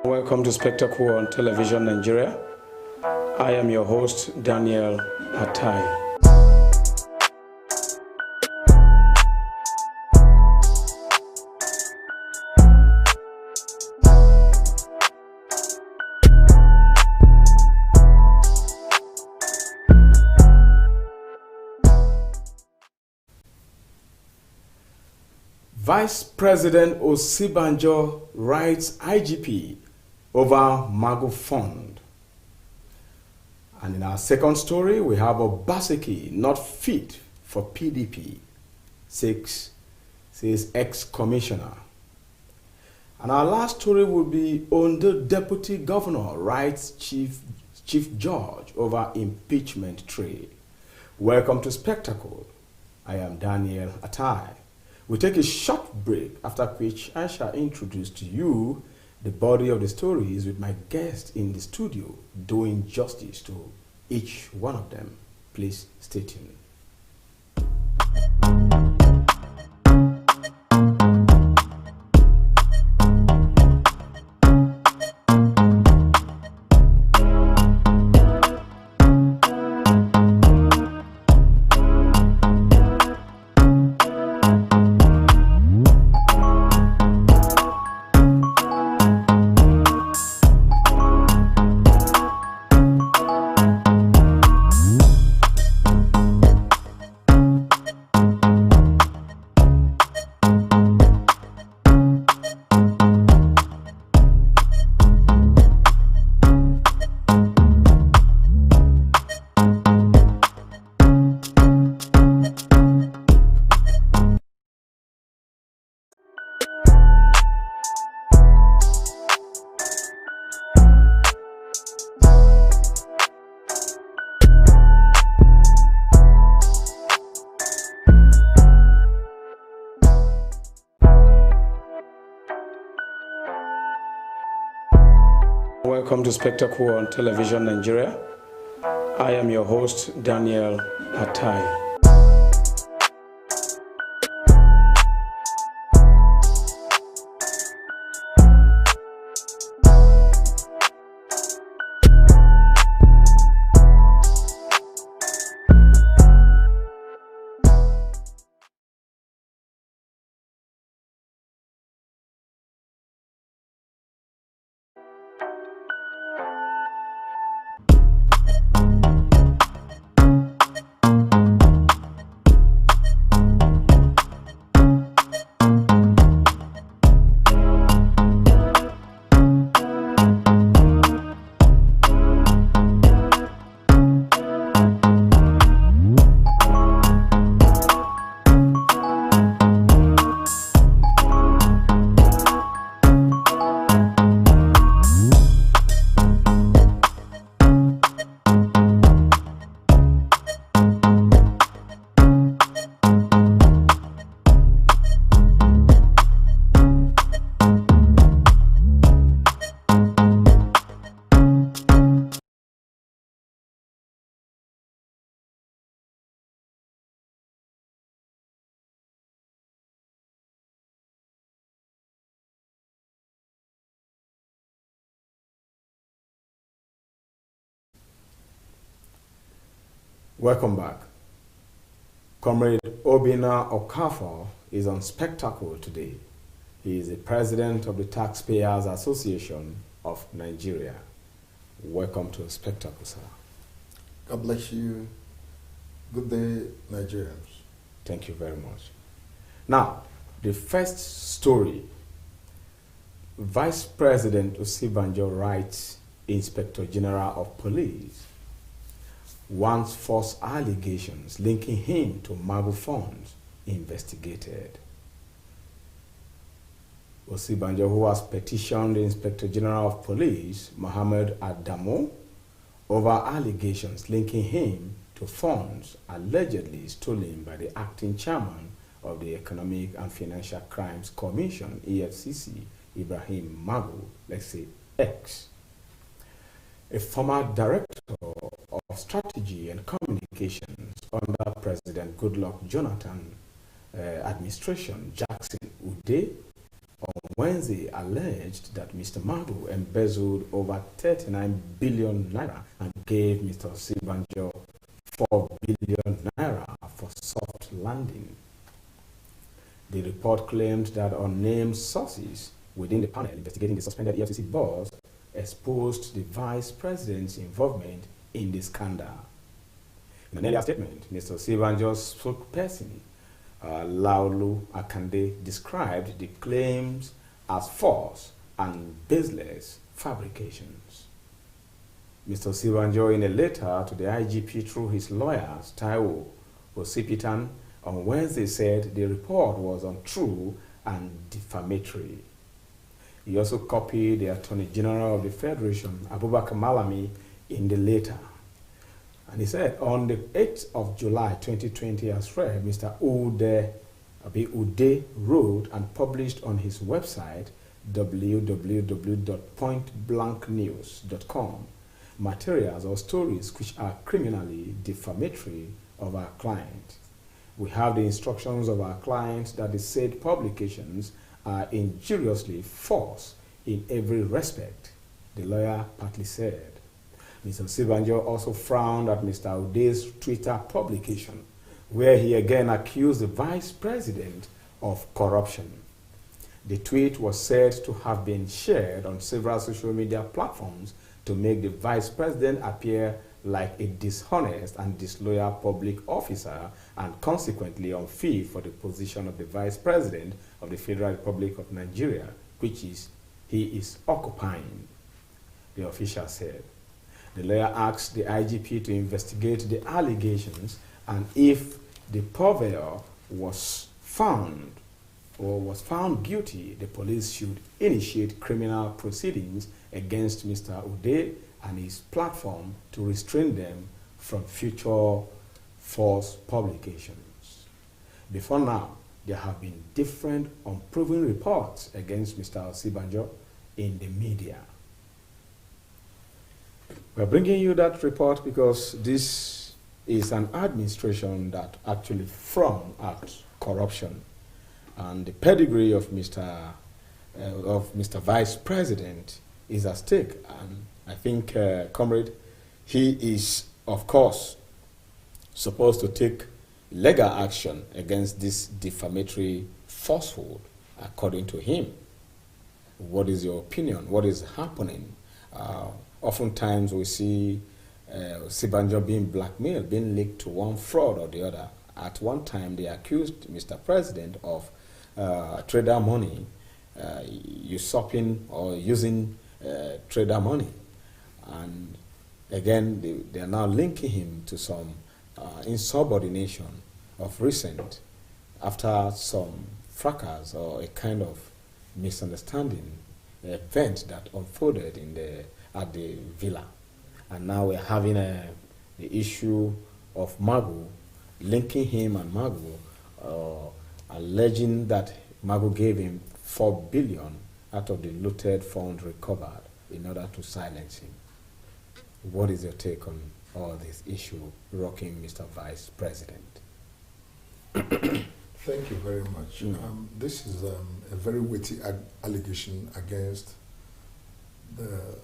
Welcome to Spectacle on Television Nigeria. I am your host, Daniel Atai. Vice President Osibanjo writes IGP over MAGU fund. And in our second story, we have OBASEKE not fit for PDP, says ex-commissioner. And our last story will be Ondo Deputy Governor writes Chief Judge over impeachment trade. Welcome to Spectacle. I am Daniel Atai. We take a short break, after which I shall introduce to you the body of the stories with my guest in the studio doing justice to each one of them. Please stay tuned. Welcome to Spectacle on Television Nigeria. I am your host, Daniel Atai. Welcome back. Comrade Obinna Okafor is on Spectacle today. He is the president of the Taxpayers Association of Nigeria. Welcome to Spectacle, sir. God bless you. Good day, Nigerians. Thank you very much. Now, the first story. Vice President Osibanjo writes Inspector General of Police wants false allegations linking him to MAGU funds investigated. Osibanjo, who has petitioned the Inspector General of Police, Mohammed Adamu, over allegations linking him to funds allegedly stolen by the acting chairman of the Economic and Financial Crimes Commission, EFCC, Ibrahim Magu, let's say X, a former director of strategy and communications under President Goodluck Jonathan administration, Jackson Ude, on Wednesday alleged that Mr. Magu embezzled over 39 billion naira and gave Mr. Osibanjo 4 billion naira for soft landing. The report claimed that unnamed sources within the panel investigating the suspended EFCC boss exposed the vice president's involvement in the scandal. In an earlier statement, Mr. Osibanjo's spokesperson, Laulu Akande, described the claims as false and baseless fabrications. Mr. Osibanjo, in a letter to the IGP through his lawyers, Taiwo Osipitan, on Wednesday said the report was untrue and defamatory. He also copied the Attorney General of the Federation, Abubakar Malami, in the letter. And he said, on the 8th of July 2020, as read, Mr. Ude wrote and published on his website, www.pointblanknews.com, materials or stories which are criminally defamatory of our client. We have the instructions of our client that the said publications are injuriously false in every respect, the lawyer partly said. Mr. Osibanjo also frowned at Mr. Ude's Twitter publication, where he again accused the vice president of corruption. The tweet was said to have been shared on several social media platforms to make the vice president appear like a dishonest and disloyal public officer and consequently unfit for the position of the vice president of the Federal Republic of Nigeria, which he is occupying, the official said. The lawyer asked the IGP to investigate the allegations, and if the purveyor was found guilty, the police should initiate criminal proceedings against Mr. Ude and his platform to restrain them from future false publications. Before now, there have been different unproven reports against Mr. Osibanjo in the media. We're bringing you that report because this is an administration that actually frown at corruption, and the pedigree of Mr. Vice President is at stake. And I think, comrade, he is, of course, supposed to take legal action against this defamatory falsehood, according to him. What is your opinion? What is happening? Oftentimes we see Osibanjo being blackmailed, being linked to one fraud or the other. At one time, they accused Mr. President of trader money, usurping or using trader money. And again, they are now linking him to some insubordination of recent after some fracas or a kind of misunderstanding event that unfolded at the villa. And now we're having the issue of MAGU, linking him and MAGU, alleging that MAGU gave him 4 billion out of the looted funds recovered in order to silence him. What is your take on all this issue rocking Mr. Vice President? Thank you very much. This is a very weighty allegation against the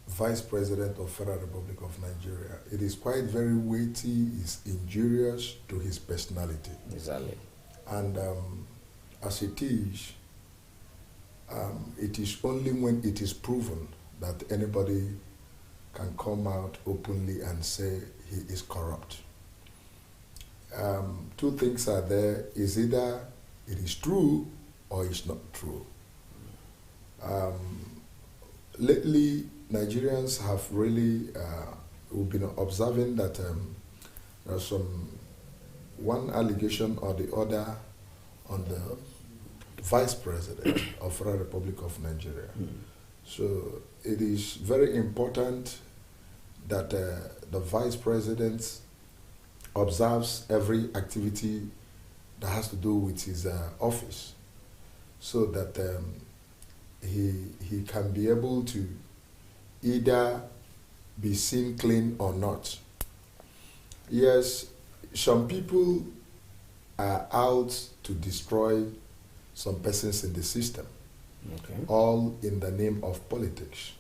Vice President of Federal Republic of Nigeria. It is quite very weighty, it's injurious to his personality. Exactly. And as it is only when it is proven that anybody can come out openly and say he is corrupt. Two things are there: is either it is true or it's not true. Lately, Nigerians have really we've been observing that there's one allegation or the other on the Vice President of the Federal Republic of Nigeria. So it is very important that the Vice President observes every activity that has to do with his office, so that he can be able to either be seen clean or not. Yes, some people are out to destroy some persons in the system. Okay. all in the name of politics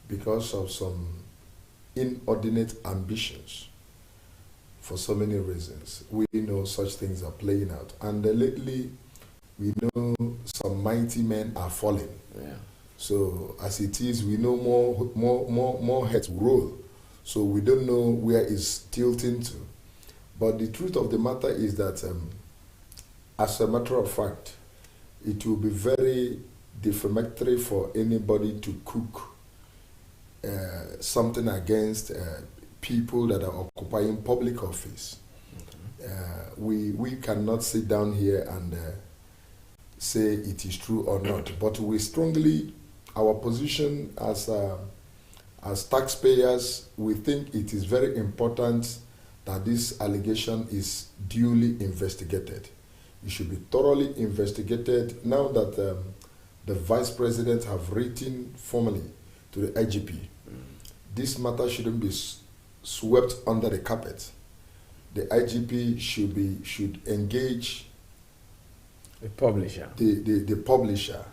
because of some inordinate ambitions for so many reasons. We know such things are playing out. And lately, we know some mighty men are falling. Yeah. So as it is, we know more heads roll. So we don't know where it's tilting to. But the truth of the matter is that, as a matter of fact, it will be very defamatory for anybody to cook something against people that are occupying public office. Okay. We cannot sit down here and say it is true or not, but we strongly, our position as taxpayers, we think it is very important that this allegation is duly investigated. It should be thoroughly investigated. Now that the Vice President have written formally to the IGP, this matter shouldn't be swept under the carpet. The IGP should engage the publisher, the publisher,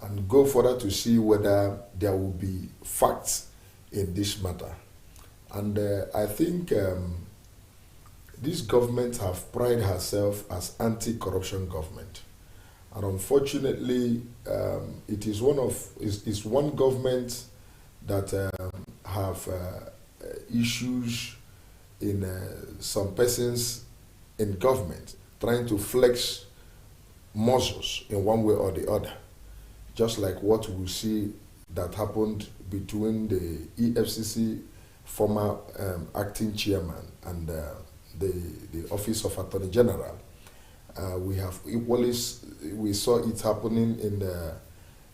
and go further to see whether there will be facts in this matter. And I think this government have prided herself as anti-corruption government, and unfortunately, it is one government that have issues in some persons in government trying to flex muscles in one way or the other, just like what we see that happened between the EFCC former acting chairman and the Office of Attorney General. We saw it happening in a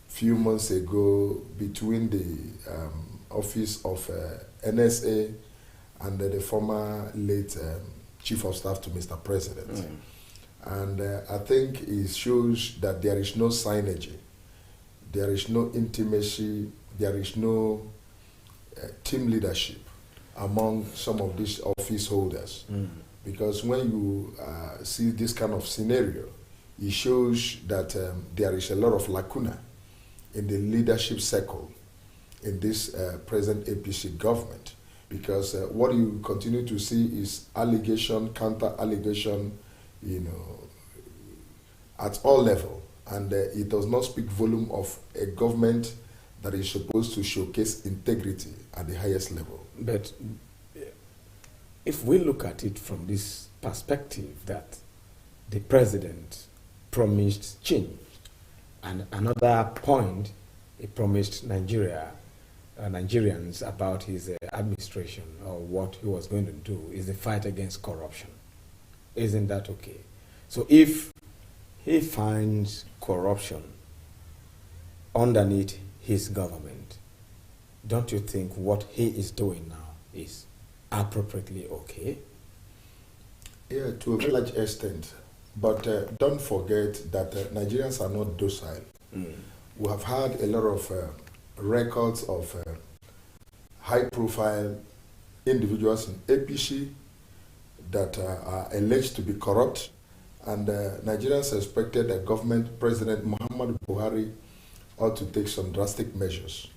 few months ago between the Office of NSA and the former late Chief of Staff to Mr. President. Mm. And I think it shows that there is no synergy, there is no intimacy, there is no team leadership among some of these office holders. Mm. Because when you see this kind of scenario, it shows that there is a lot of lacuna in the leadership circle in this present APC government. Because what you continue to see is allegation, counter-allegation, at all levels. And it does not speak volume of a government that is supposed to showcase integrity at the highest level. But if we look at it from this perspective that the president promised change, and another point, he promised Nigerians about his administration or what he was going to do is the fight against corruption. Isn't that okay? So if he finds corruption underneath his government, don't you think what he is doing now is appropriately okay? Yeah, to a very large extent. But don't forget that Nigerians are not docile. Mm. We have had a lot of records of high-profile individuals in APC that are alleged to be corrupt, and Nigerians expected that government President Muhammadu Buhari ought to take some drastic measures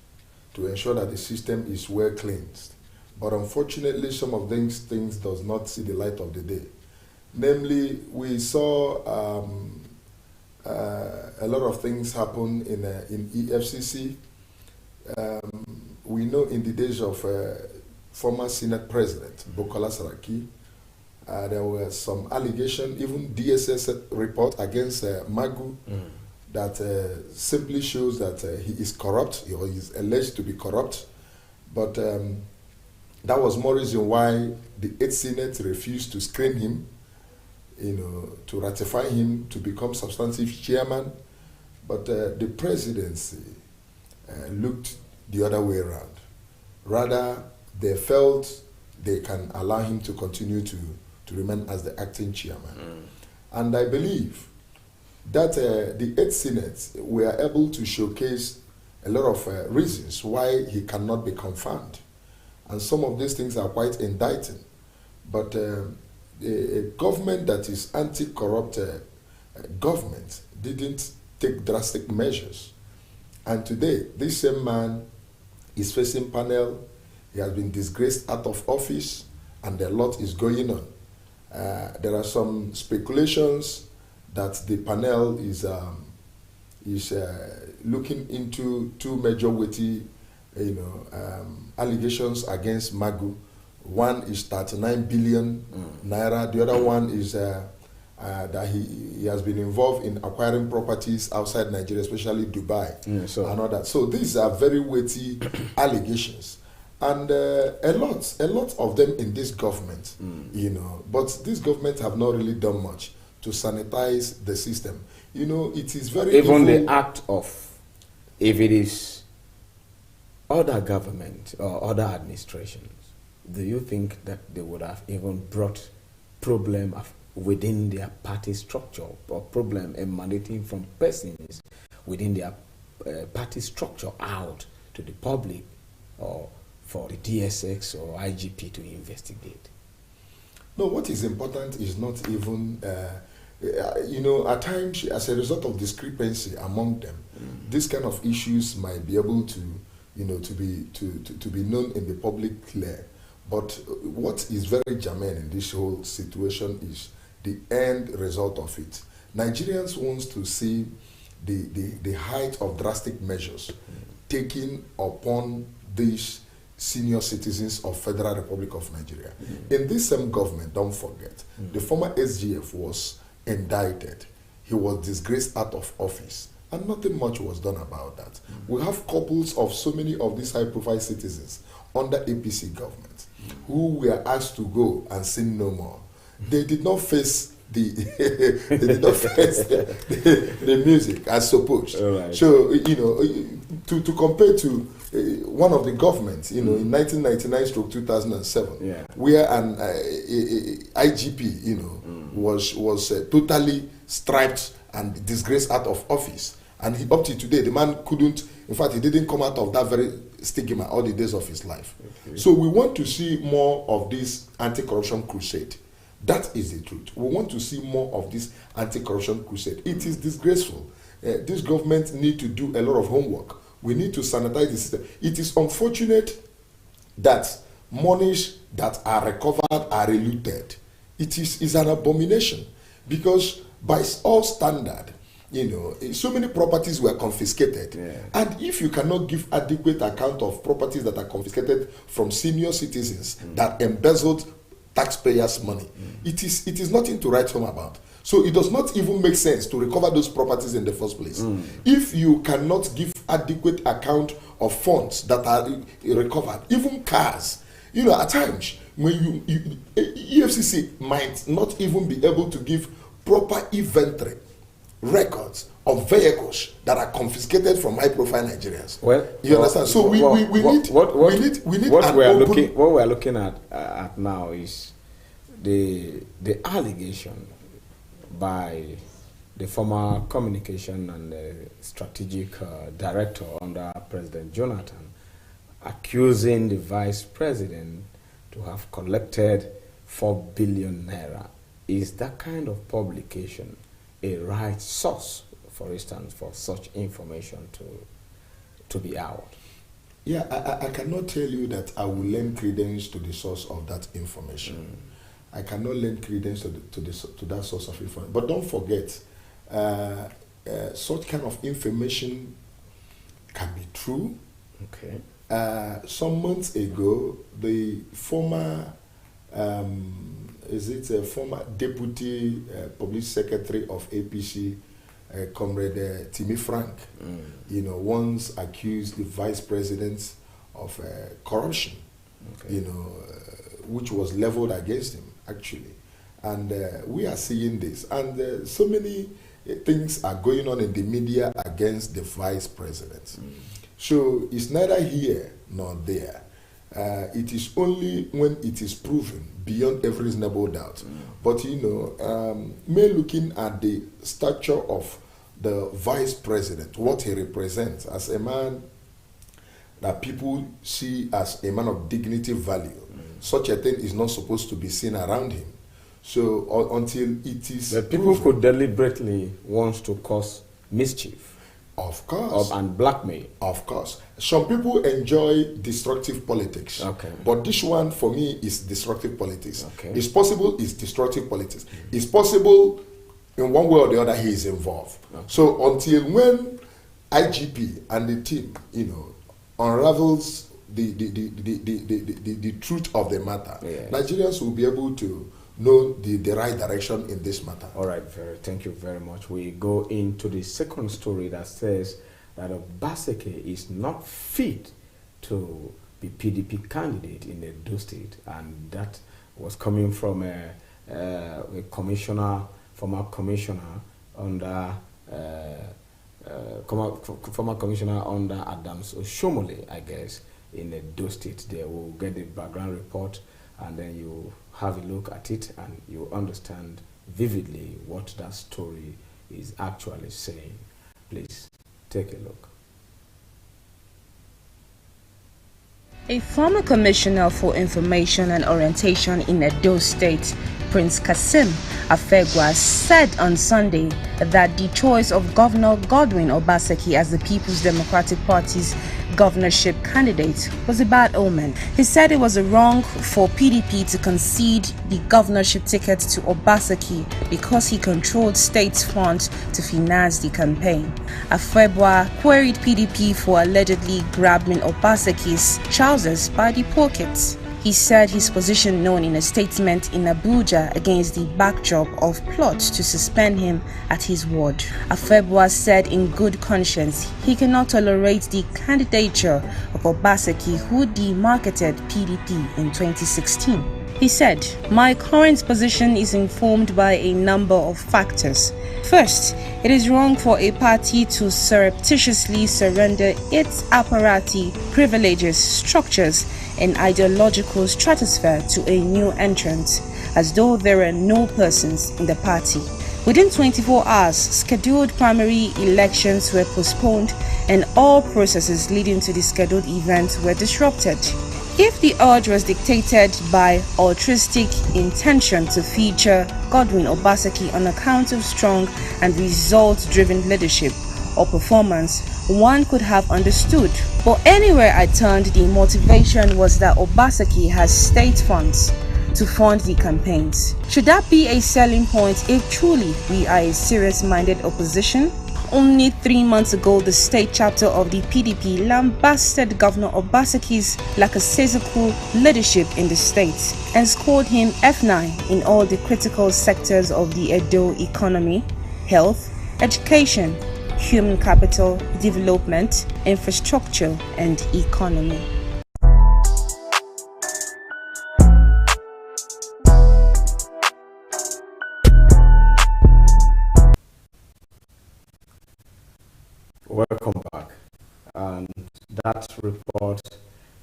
to ensure that the system is well cleansed. But unfortunately, some of these things does not see the light of the day. Namely, we saw a lot of things happen in EFCC. We know in the days of former Senate President Bukola Saraki, there were some allegations, even DSS report against MAGU, that simply shows that he is corrupt, or he is alleged to be corrupt. But that was more reason why the 8th Senate refused to screen him, to ratify him to become substantive chairman. But the presidency looked the other way around. Rather, they felt they can allow him to continue to remain as the acting chairman. Mm. And I believe that the 8th Senate were able to showcase a lot of reasons why he cannot be confirmed. And some of these things are quite indicting. But a government that is anti-corrupt government didn't take drastic measures And today, this same man is facing panel. He has been disgraced out of office, and a lot is going on. There are some speculations that the panel is looking into two major weighty, allegations against MAGU. One is 39 billion naira. The other one is that he has been involved in acquiring properties outside Nigeria, especially Dubai and all that. So these are very weighty allegations, and a lot of them in this government, But this government have not really done much to sanitize the system. It is very even the act of, if it is other government or other administrations, do you think that they would have even brought problem within their party structure, or problem emanating from persons within their party structure out to the public, or for the DSX or IGP to investigate? No, what is important is not even, at times, as a result of discrepancy among them, these kind of issues might be able to, to be known in the public clear. But what is very germane in this whole situation is the end result of it. Nigerians want to see the height of drastic measures taken upon these senior citizens of Federal Republic of Nigeria. In this same government, don't forget, the former SGF was indicted. He was disgraced out of office, and nothing much was done about that. We have couples of so many of these high-profile citizens under APC government who were asked to go and sin no more. They did not face the the music as supposed. Right. So to compare to one of the governments, in 1999-2007, where an IGP, was totally striped and disgraced out of office, and up to today, the man couldn't. In fact, he didn't come out of that very stigma all the days of his life. Okay. So we want to see more of this anti-corruption crusade. That is the truth. We want to see more of this anti-corruption crusade. It is disgraceful. This government need to do a lot of homework. We need to sanitize the system. It is unfortunate that monies that are recovered are eluted. It is an abomination, because by all standard, so many properties were confiscated. And if you cannot give adequate account of properties that are confiscated from senior citizens that embezzled taxpayers' money, it is nothing to write home about. So it does not even make sense to recover those properties in the first place. If you cannot give adequate account of funds that are recovered, even cars, at times when EFCC might not even be able to give proper inventory records of vehicles that are confiscated from high-profile Nigerians. Well, you understand? So we need what we are looking at now is the allegation by the former communication and strategic director under President Jonathan, accusing the vice president to have collected 4 billion naira. Is that kind of publication a right source, for instance, for such information to be out? Yeah, I cannot tell you that I will lend credence to the source of that information. I cannot lend credence to that source of information. But don't forget, such kind of information can be true. Okay. Some months ago, the former former deputy public secretary of APC, Comrade Timmy Frank, once accused the vice president of corruption, which was leveled against him, actually. And we are seeing this. And so many things are going on in the media against the vice president. So it's neither here nor there. It is only when it is proven beyond every reasonable doubt. But me looking at the stature of the vice president, what he represents as a man that people see as a man of dignity, value, such a thing is not supposed to be seen around him. So until it is the people who deliberately wants to cause mischief. Of course. And blackmail. Of course. Some people enjoy destructive politics. Okay. But this one, for me, is destructive politics. Okay. It's possible it's destructive politics. It's possible in one way or the other he is involved. Okay. So until when IGP and the team, unravels the truth of the matter, yes, Nigerians will be able to know the right direction in this matter. All right, thank you very much. We go into the second story that says that Obaseke is not fit to be PDP candidate in Edo State, and that was coming from a commissioner, former commissioner under former commissioner under Adams Oshomole, I guess, in Edo State. There we'll get the background report, and then you have a look at it and you understand vividly what that story is actually saying. Please take a look. A former commissioner for information and orientation in Edo State, Prince Kasim Afegwa, said on Sunday that the choice of Governor Godwin Obaseki as the People's Democratic Party's governorship candidate was a bad omen. He said it was wrong for PDP to concede the governorship ticket to Obaseki because he controlled state funds to finance the campaign. Afegwa queried PDP for allegedly grabbing Obaseki's trousers by the pockets. He said his position known in a statement in Abuja against the backdrop of plots to suspend him at his ward. Afegwa said in good conscience he cannot tolerate the candidature of Obaseki, who demarketed PDP in 2016. He said, "My current position is informed by a number of factors. First, it is wrong for a party to surreptitiously surrender its apparatus, privileges, structures, and ideological stratosphere to a new entrant, as though there are no persons in the party. Within 24 hours, scheduled primary elections were postponed and all processes leading to the scheduled event were disrupted. If the urge was dictated by altruistic intention to feature Godwin Obaseki on account of strong and result-driven leadership or performance, one could have understood. But anywhere I turned, the motivation was that Obaseki has state funds to fund the campaigns. Should that be a selling point if truly we are a serious-minded opposition?" Only 3 months ago, the state chapter of the PDP lambasted Governor Obaseki's lackadaisical leadership in the state and scored him F9 in all the critical sectors of the Edo economy: health, education, human capital, development, infrastructure, and economy. Welcome back. And that report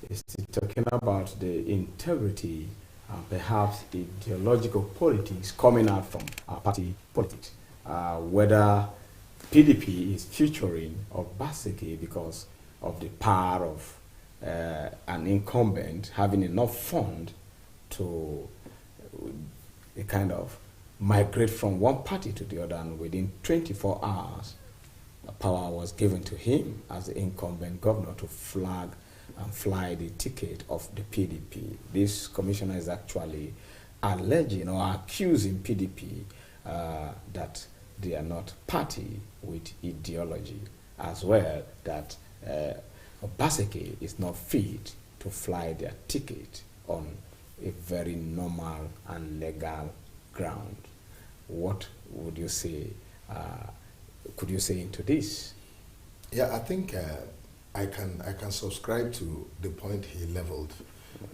is talking about the integrity and perhaps ideological politics coming out from our party politics. Whether PDP is featuring Obaseki because of the power of an incumbent having enough fund to kind of migrate from one party to the other, and within 24 hours power was given to him as the incumbent governor to flag and fly the ticket of the PDP. This commissioner is actually alleging or accusing PDP that they are not party with ideology, as well that Obaseki is not fit to fly their ticket on a very normal and legal ground. What would you say? Could you say into this? Yeah, I think I can subscribe to the point he leveled.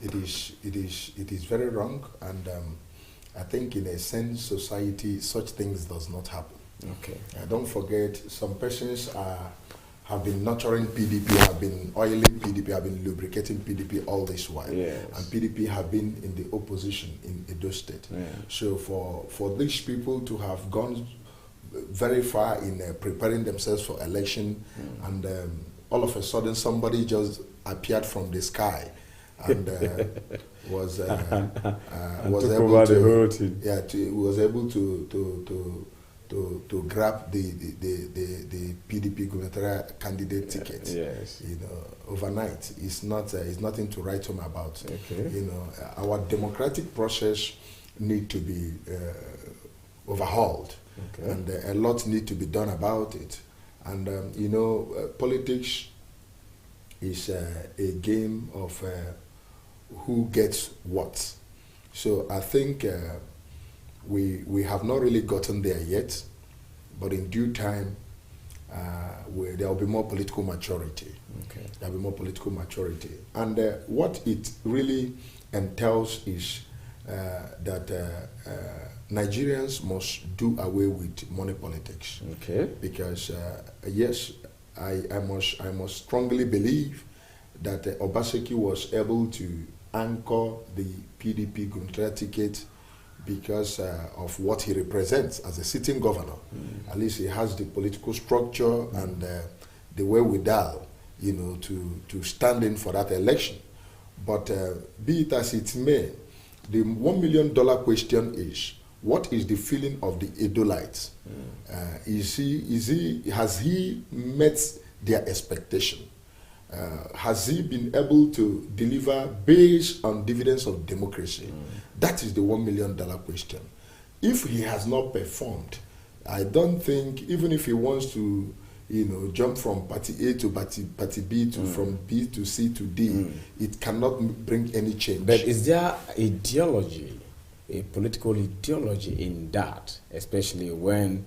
It is very wrong, and I think in a sane society such things does not happen. Okay. Don't forget, some persons have been nurturing PDP, have been oiling PDP, have been lubricating PDP all this while. Yes. And PDP have been in the opposition in Edo State. Yeah. So for these people to have gone very far in preparing themselves for election, and all of a sudden somebody just appeared from the sky and was able to, the whole thing. was able to to grab the PDP gubernatorial candidate ticket. Yes. You know, overnight. It's nothing to write home about. Okay. You know, our democratic process need to be overhauled, Okay. and a lot need to be done about it. And you know, politics is a game of who gets what. So I think we have not really gotten there yet, but in due time, there will be more political maturity. Okay. There will be more political maturity. And what it really entails is that Nigerians must do away with money politics. Okay. Because yes, I must strongly believe that Obaseke was able to anchor the PDP gubernatorial ticket because of what he represents as a sitting governor. At least he has the political structure and the wherewithal, you know, to stand in for that election. But be it as it may, the $1 million question is, what is the feeling of the Edolites? Has he met their expectation? Has he been able to deliver based on dividends of democracy? That is the $1 million question. If he has not performed, I don't think, even if he wants to, you know, jump from party A to party B to from B to C to D, it cannot bring any change. But is there ideology, a political ideology in that, especially when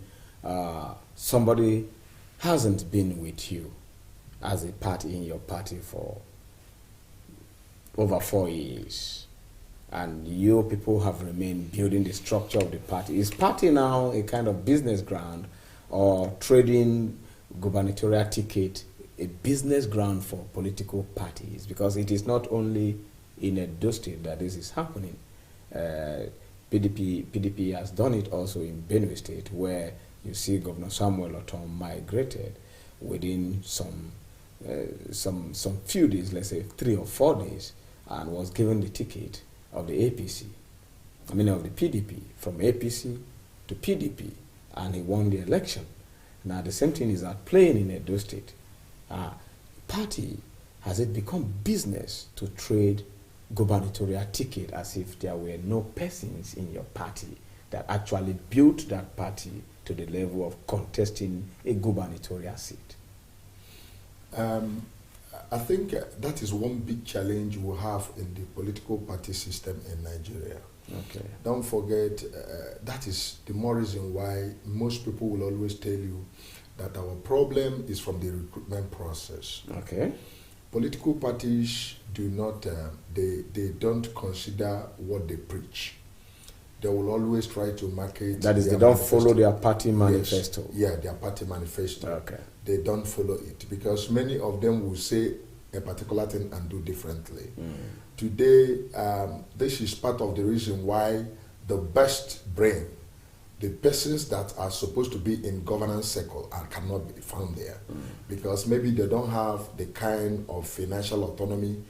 somebody hasn't been with you as a party in your party for over 4 years, and you people have remained building the structure of the party? Is party now a kind of business ground, or trading gubernatorial ticket a business ground for political parties? Because it is not only in Edo State that this is happening. PDP has done it also in Benue State, where you see Governor Samuel Otom migrated within some few days, let's say 3 or 4 days, and was given the ticket of the APC, of the PDP, from APC to PDP, and he won the election. Now the same thing is at playing in Edo State. Party, has it become business to trade gubernatorial ticket as if there were no persons in your party that actually built that party to the level of contesting a gubernatorial seat? I think that is one big challenge we have in the political party system in Nigeria. Okay. Don't forget, that is the more reason why most people will always tell you that our problem is from the recruitment process. Okay. Political parties do not, they don't consider what they preach. They will always try to market. That is, they don't follow their party manifesto. Yes. Yeah, their party manifesto. Okay. They don't follow it because many of them will say a particular thing and do differently. Today, this is part of the reason why the best brain, the persons that are supposed to be in governance circle cannot be found there, because maybe they don't have the kind of financial autonomy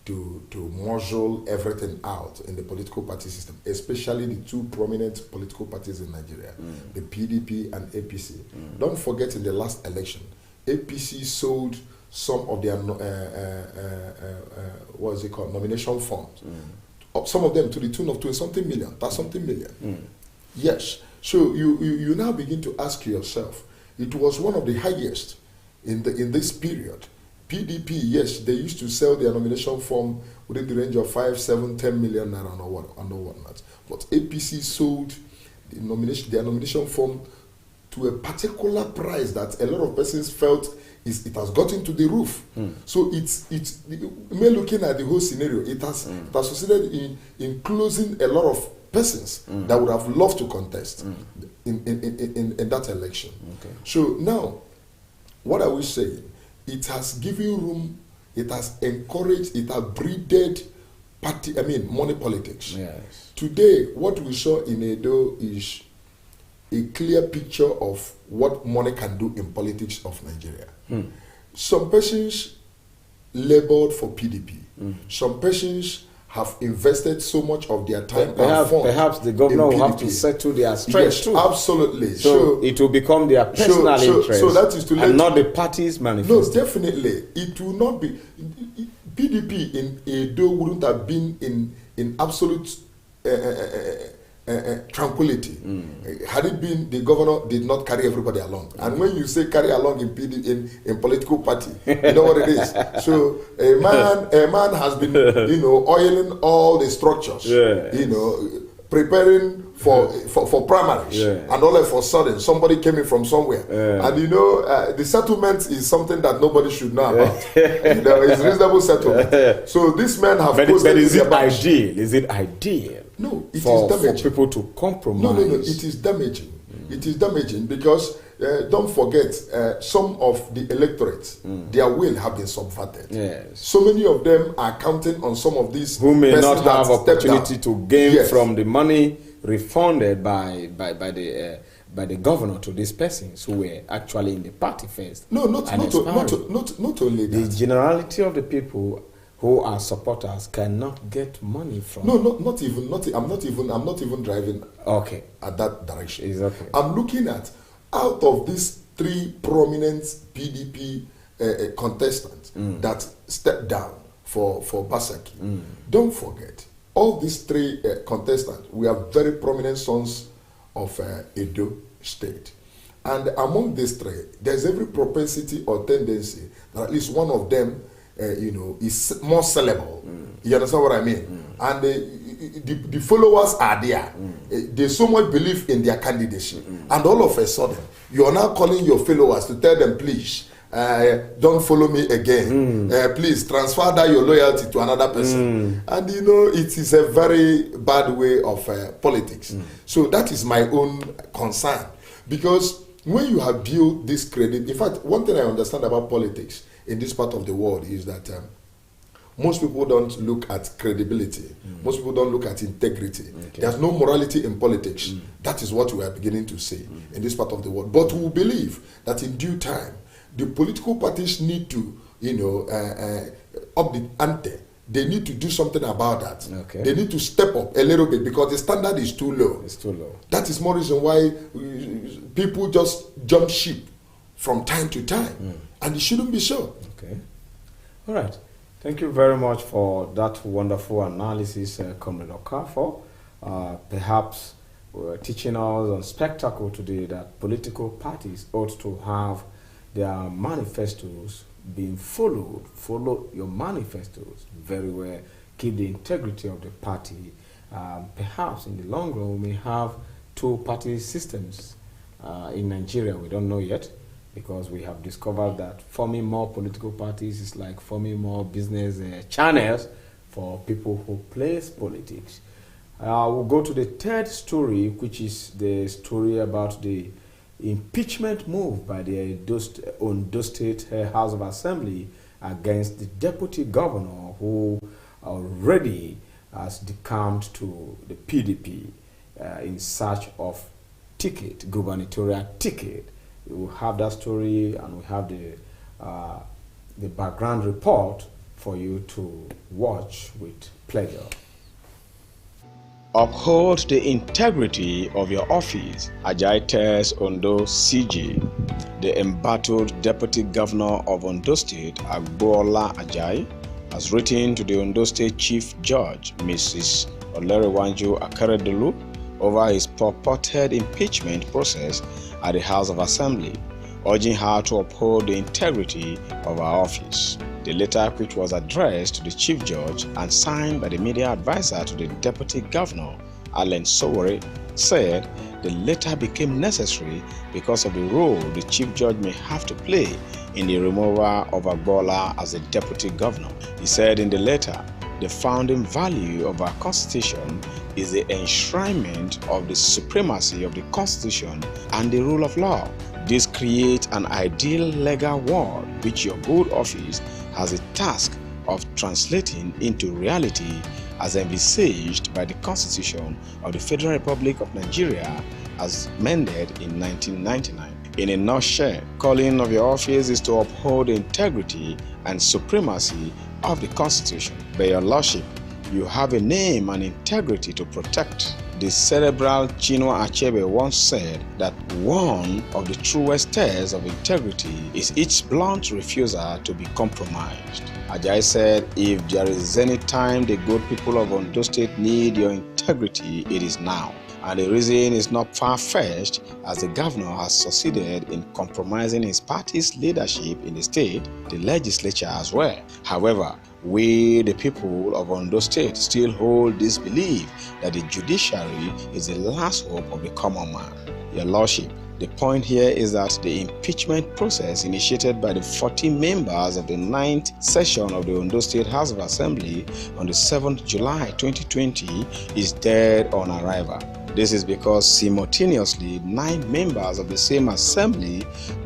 to muzzle everything out in the political party system, especially the two prominent political parties in Nigeria, the PDP and APC. Don't forget, in the last election, APC sold some of their nomination forms, some of them to the tune of 20-something million, 30-something million. Yes. So you now begin to ask yourself, it was one of the highest in this period. PDP, yes, they used to sell their nomination form within the range of 5, 7, 10 million naira and whatnot. But APC sold their nomination form to a particular price that a lot of persons felt it has gotten to the roof. So it's looking at the whole scenario, it has succeeded in closing a lot of persons that would have loved to contest in that election. Okay. So now, what are we saying? It has given room, it has encouraged, it has breeded money politics. Yes. Today, what we saw in Edo is a clear picture of what money can do in politics of Nigeria. Some persons labored for PDP. Some persons have invested so much of their time and funds. Perhaps the governor will have to settle their stress too. Absolutely. So it will become their personal interest, so that is to and not the party's manifesto. No, definitely. It will not be. PDP in Edo wouldn't have been in absolute tranquility had it been the governor did not carry everybody along. And when you say carry along in political party, you know what it is. So a man has been oiling all the structures, preparing for primaries, and all of a sudden somebody came in from somewhere, and the settlement is something that nobody should know about. It's reasonable settlement. So this man have. But is it ideal? Is it ideal? No, it is for damaging. people to compromise. No, it is damaging. It is damaging because don't forget some of the electorates, their will have been subverted. Yes. So many of them are counting on some of these who may not have opportunity to gain from the money refunded by the governor to these persons who were actually in the party first. No, not only that. The generality of the people who are supporters cannot get money from. No, not even. I'm not even driving. Okay. At that direction. It's okay. I'm looking at out of these 3 prominent PDP contestants that stepped down for Obaseke. Don't forget, all these 3 contestants, we are very prominent sons of Edo State. And among these 3, there's every propensity or tendency that at least one of them is more sellable. You understand what I mean? And the followers are there. They so much believe in their candidacy. And all of a sudden, you are now calling your followers to tell them, please, don't follow me again. Please transfer that your loyalty to another person. And it is a very bad way of politics. So that is my own concern. Because when you have built this credit, in fact, one thing I understand about politics in this part of the world is that most people don't look at credibility. Most people don't look at integrity. Okay. There's no morality in politics. That is what we are beginning to see in this part of the world. But we believe that in due time, the political parties need to, up the ante. They need to do something about that. Okay. They need to step up a little bit because the standard is too low. It's too low. That is more reason why people just jump ship from time to time. And it shouldn't be so. Okay. All right. Thank you very much for that wonderful analysis, Comrade Okafor. Perhaps we're teaching us on spectacle today that political parties ought to have their manifestos being followed. Follow your manifestos very well. Keep the integrity of the party. Perhaps in the long run, we may have 2-party systems in Nigeria. We don't know yet, because we have discovered that forming more political parties is like forming more business channels for people who plays politics. We'll go to the 3rd story, which is the story about the impeachment move by the Ondo State House of Assembly against the deputy governor who already has decamped to the PDP in search of gubernatorial ticket. We will have that story, and we have the background report for you to watch with pleasure. Uphold the integrity of your office, Ajayi tells Ondo CG. The embattled Deputy Governor of Ondo State, Agboola Ajayi, has written to the Ondo State Chief Judge, Mrs. Oleriwanju Akeredolu, over his purported impeachment process at the House of Assembly, urging her to uphold the integrity of her office. The letter, which was addressed to the Chief Judge and signed by the media advisor to the Deputy Governor, Allen Sowore, said the letter became necessary because of the role the Chief Judge may have to play in the removal of Agboola as the Deputy Governor. He said in the letter, the founding value of our Constitution is the enshrinement of the supremacy of the Constitution and the rule of law. This creates an ideal legal world which your good office has a task of translating into reality as envisaged by the Constitution of the Federal Republic of Nigeria as amended in 1999. In a nutshell, calling of your office is to uphold the integrity and supremacy of the Constitution. By your Lordship, you have a name and integrity to protect. The cerebral Chinua Achebe once said that one of the truest tests of integrity is each blunt refusal to be compromised. Ajayi said, if there is any time the good people of Ondo State need your integrity, it is now. And the reason is not far-fetched, as the governor has succeeded in compromising his party's leadership in the state, the legislature as well. However, we, the people of Ondo State, still hold this belief that the judiciary is the last hope of the common man. Your Lordship, the point here is that the impeachment process initiated by the 40 members of the 9th session of the Ondo State House of Assembly on the 7th July 2020 is dead on arrival. This is because simultaneously 9 members of the same assembly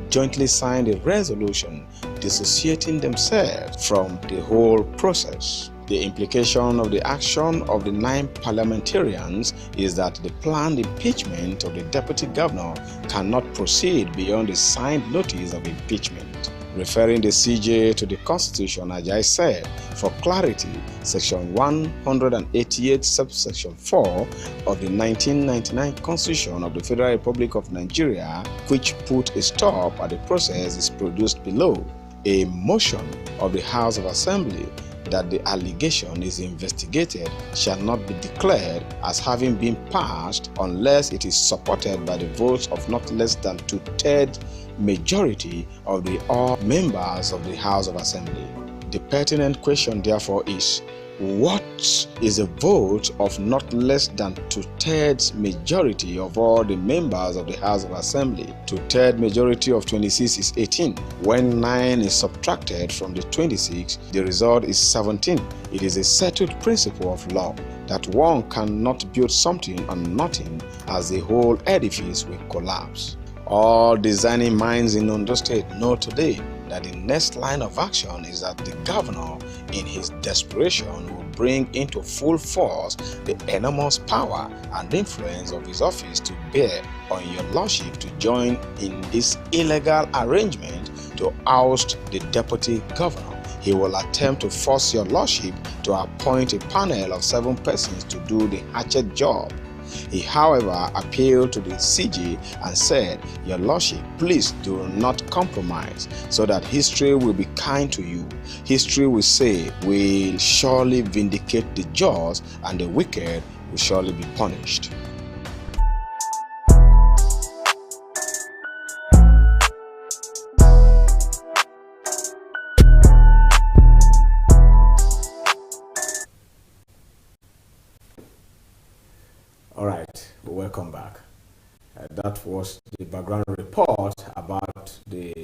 jointly signed a resolution dissociating themselves from the whole process. The implication of the action of the 9 parliamentarians is that the planned impeachment of the deputy governor cannot proceed beyond the signed notice of impeachment. Referring the CJ to the Constitution, Ajayi said, for clarity, Section 188, subsection 4 of the 1999 Constitution of the Federal Republic of Nigeria, which put a stop at the process, is produced below. A motion of the House of Assembly that the allegation is investigated shall not be declared as having been passed unless it is supported by the votes of not less than 2/3 majority of the all members of the House of Assembly. The pertinent question therefore is, what is a vote of not less than 2/3 majority of all the members of the House of Assembly? 2/3 majority of 26 is 18. When 9 is subtracted from the 26, the result is 17. It is a settled principle of law that one cannot build something on nothing, as the whole edifice will collapse. All designing minds in Ondo State know today that the next line of action is that the governor, in his desperation, will bring into full force the enormous power and influence of his office to bear on your Lordship to join in this illegal arrangement to oust the deputy governor. He will attempt to force your Lordship to appoint a panel of 7 persons to do the hatchet job. He, however, appealed to the CJ and said, your Lordship, please do not compromise, so that history will be kind to you. History will say, will surely vindicate the just, and the wicked will surely be punished. All right, welcome back. That was the background report about the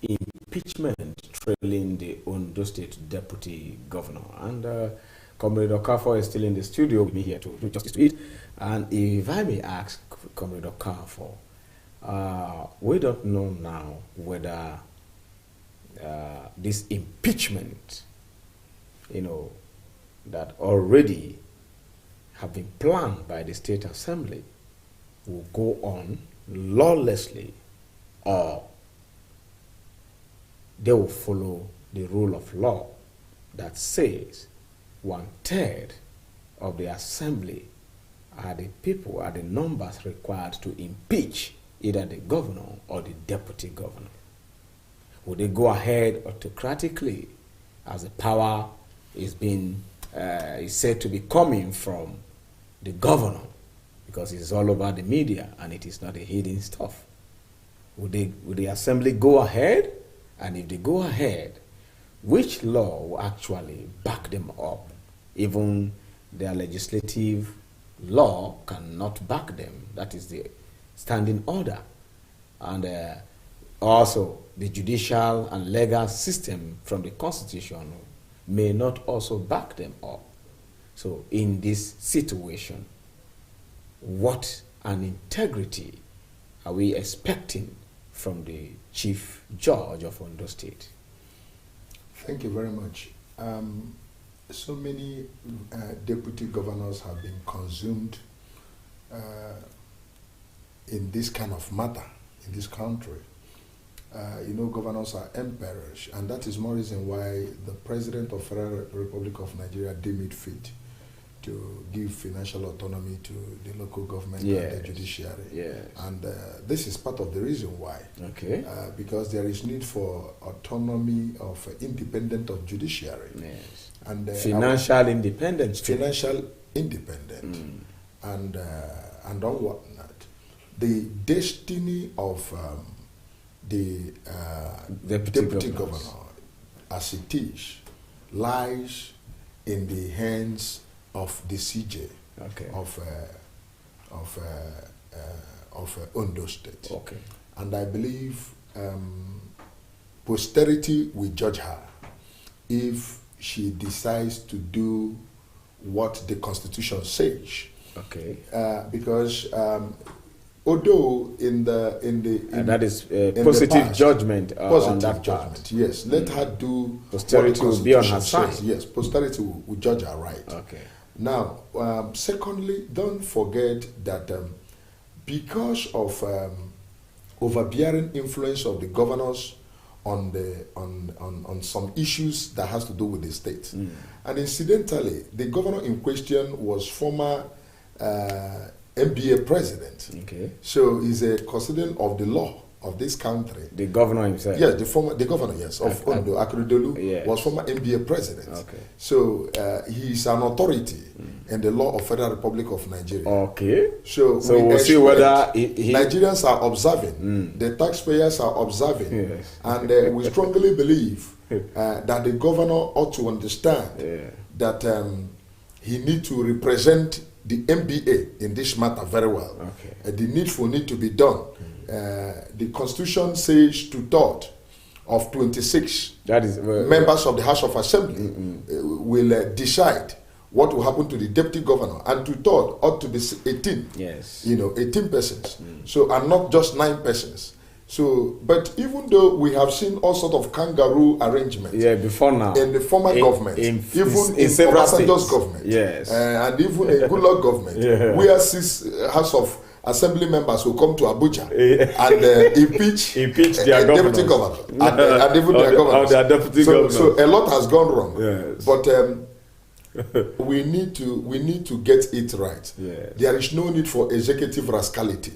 impeachment trailing the Ondo State Deputy Governor. And Comrade Okafor is still in the studio with me here to do justice to it. And if I may ask Comrade Okafor, we don't know now whether this impeachment, that already have been planned by the State Assembly will go on lawlessly, or they will follow the rule of law that says 1/3 of the Assembly are the people, are the numbers required to impeach either the governor or the deputy governor. Will they go ahead autocratically, as the power is said to be coming from the governor, because it's all over the media and it is not a hidden stuff? Would the Assembly go ahead? And if they go ahead, which law will actually back them up? Even their legislative law cannot back them. That is the standing order. And also the judicial and legal system from the Constitution may not also back them up. So in this situation, what an integrity are we expecting from the Chief Judge of Ondo State? Thank you very much. So many deputy governors have been consumed in this kind of matter in this country. Governors are emperors, and that is more reason why the President of Federal Republic of Nigeria deemed it fit to give financial autonomy to the local government Yes. and the judiciary. Yes. And this is part of the reason why. Okay. Because there is need for autonomy of independent of judiciary. Yes. And financial independence. Financial independent. And on whatnot. The destiny of the deputy governor, as it is, lies in the hands of the CJ of Ondo State. Okay. And I believe posterity will judge her if she decides to do what the Constitution says. Okay. Because although in that is positive past, judgment on that judgment, part. yes. Let her do posterity what the will be on her Constitution side. says. Yes, posterity will judge her right. Okay. Now, secondly, don't forget that because of overbearing influence of the governors on some issues that has to do with the state, and incidentally, the governor in question was former MBA president. Okay. So he's a custodian of the law of this country. The governor himself. Yes, the governor, yes, of Ondo, Akeredolu, yes. was former MBA president. Okay. So he's an authority in the law of Federal Republic of Nigeria. Okay. So we'll see whether Nigerians are observing, the taxpayers are observing, yes. And we strongly believe that the governor ought to understand that he needs to represent the MBA in this matter very well. Okay. The needful need to be done. The Constitution says two-thirds of 26 that is, members of the House of Assembly will decide what will happen to the deputy governor, and two-thirds ought to be 18. Yes. 18 persons. So, and not just 9 persons. So, but even though we have seen all sort of kangaroo arrangements, before now, in the former government, even in Obasanjo's government, yes, and even in Goodluck government, where 6 House of Assembly members will come to Abuja and impeach their deputy governor and even their governor. So a lot has gone wrong. Yes. But we need to get it right. Yes. There is no need for executive rascality.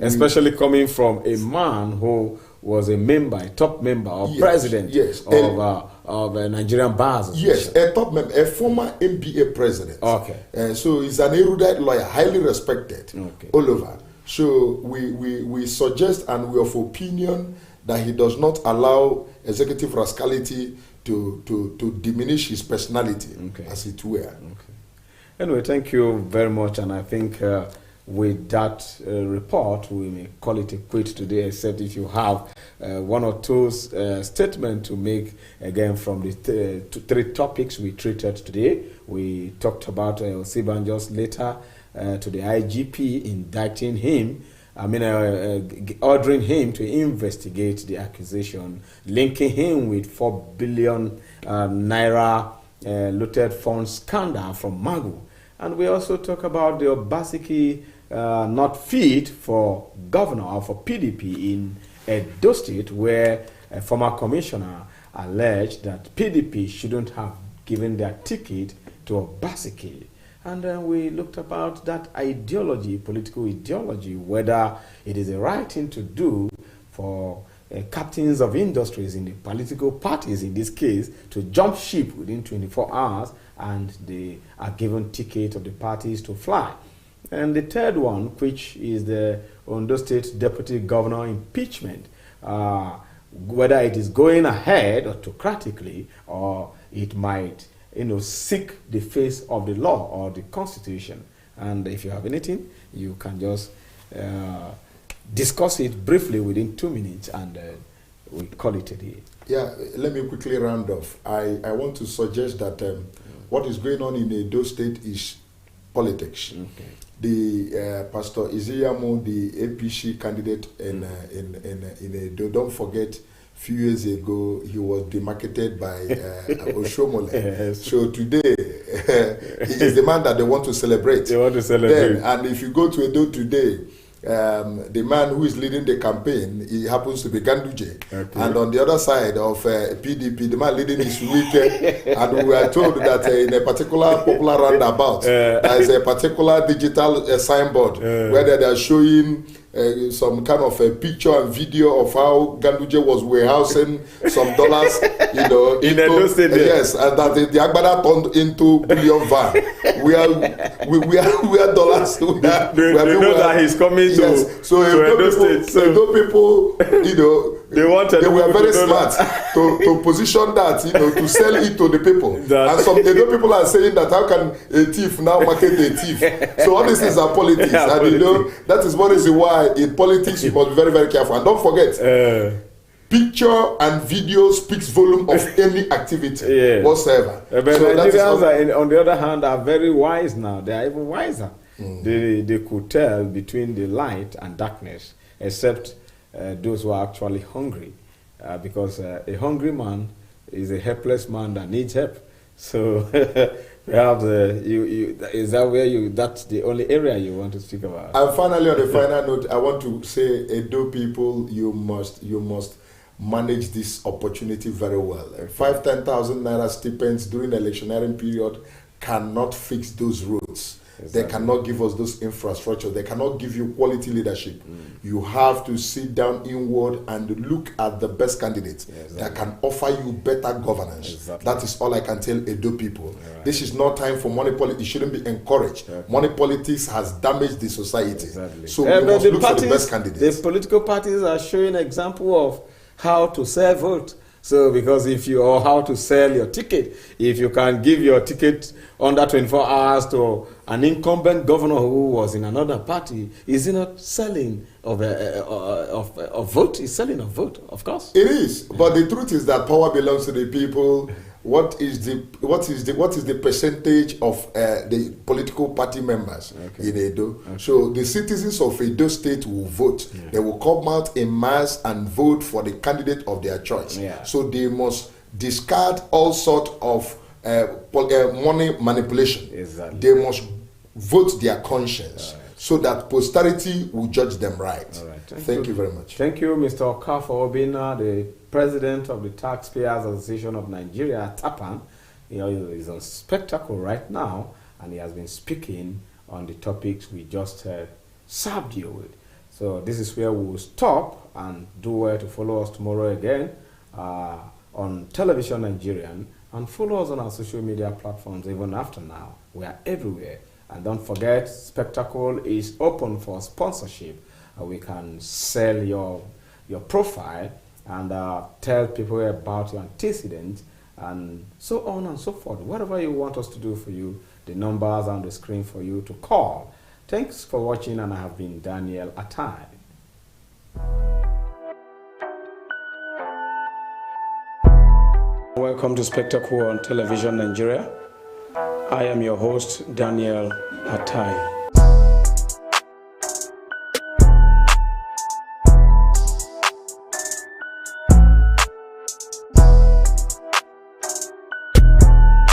Especially coming from a man who was a top member or president of Nigerian bars. Yes, a top member, a former MBA president. Okay. So he's an erudite lawyer, highly respected all over. So we suggest and we are of opinion that he does not allow executive rascality to diminish his personality, as it were. Okay. Anyway, thank you very much, and I think with that report, we may call it a quit today, except if you have one or two statements to make, again, from the 3 topics we treated today. We talked about Osibanjo's letter to the IGP indicting him, ordering him to investigate the accusation, linking him with 4 billion naira looted funds scandal from MAGU. And we also talk about the Obaseki not fit for governor or for PDP in Edo State, where a former commissioner alleged that PDP shouldn't have given their ticket to Obaseki. And then we looked about that ideology, political ideology, whether it is the right thing to do for captains of industries in the political parties, in this case, to jump ship within 24 hours and they are given ticket of the parties to fly. And the third one, which is the Ondo State Deputy Governor impeachment, whether it is going ahead autocratically or it might seek the face of the law or the Constitution. And if you have anything, you can just discuss it briefly within 2 minutes and we call it a day. Yeah, let me quickly round off. I want to suggest that what is going on in Edo State is politics. Okay. The Pastor Iziamu, the APC candidate in Edo, don't forget, few years ago, he was demarcated by Oshomole. Yes. So today, he is the man that they want to celebrate. They want to celebrate. And if you go to Edo today, the man who is leading the campaign, he happens to be Ganduje. Okay. And on the other side of PDP, the man leading is Wike. And we were told that in a particular popular roundabout, there is a particular digital signboard where they are showing some kind of a picture and video of how Ganduje was warehousing some dollars, in Edo State. Yes, and that the Agbada turned into bullion van. We are dollars. They know that he's coming to, so Edo State. So Edo people, they were very smart to position that, to sell it to the people. And some Edo people are saying that how can a thief now market a thief? So all these things are politics, and that is one reason why in politics you must be very, very careful. And don't forget, picture and video speaks volume of any activity whatsoever. But so Nigerians, on the other hand, are very wise now. They are even wiser. They could tell between the light and darkness, except those who are actually hungry. Because a hungry man is a helpless man that needs help. So perhaps is that where that's the only area you want to speak about? And finally, on the final note, I want to say, Edo people, you must manage this opportunity very well. 5,000-10,000 naira stipends during the electioneering period cannot fix those roads. Exactly. They cannot give us those infrastructure. They cannot give you quality leadership. You have to sit down inward and look at the best candidates that can offer you better governance. That is all I can tell Edo people. This is not time for money politics. It shouldn't be encouraged. Money politics has damaged the society. So we must look for the best candidates. The political parties are showing an example of how to sell vote. So, because or how to sell your ticket, if you can give your ticket under 24 hours to an incumbent governor who was in another party, is he not selling of vote? He's selling a vote, of course. It is, but the truth is that power belongs to the people. What is the percentage of the political party members in Edo? So the citizens of Edo State will vote. They will come out in mass and vote for the candidate of their choice. So they must discard all sort of money manipulation. They must vote their conscience. So that posterity will judge them right. Thank you very much. Thank you, Mr. Okafor Obinna, the President of the Taxpayers Association of Nigeria, TAPAN. He is on spectacle right now, and he has been speaking on the topics we just served you with. So this is where we will stop, and do well to follow us tomorrow again on Television Nigerian, and follow us on our social media platforms even after now. We are everywhere. And don't forget, Spectacle is open for sponsorship. We can sell your profile and tell people about your antecedents and so on and so forth. Whatever you want us to do for you, the numbers on the screen for you to call. Thanks for watching, and I have been Daniel Atai. Welcome to Spectacle on Television Nigeria. I am your host, Daniel Atai.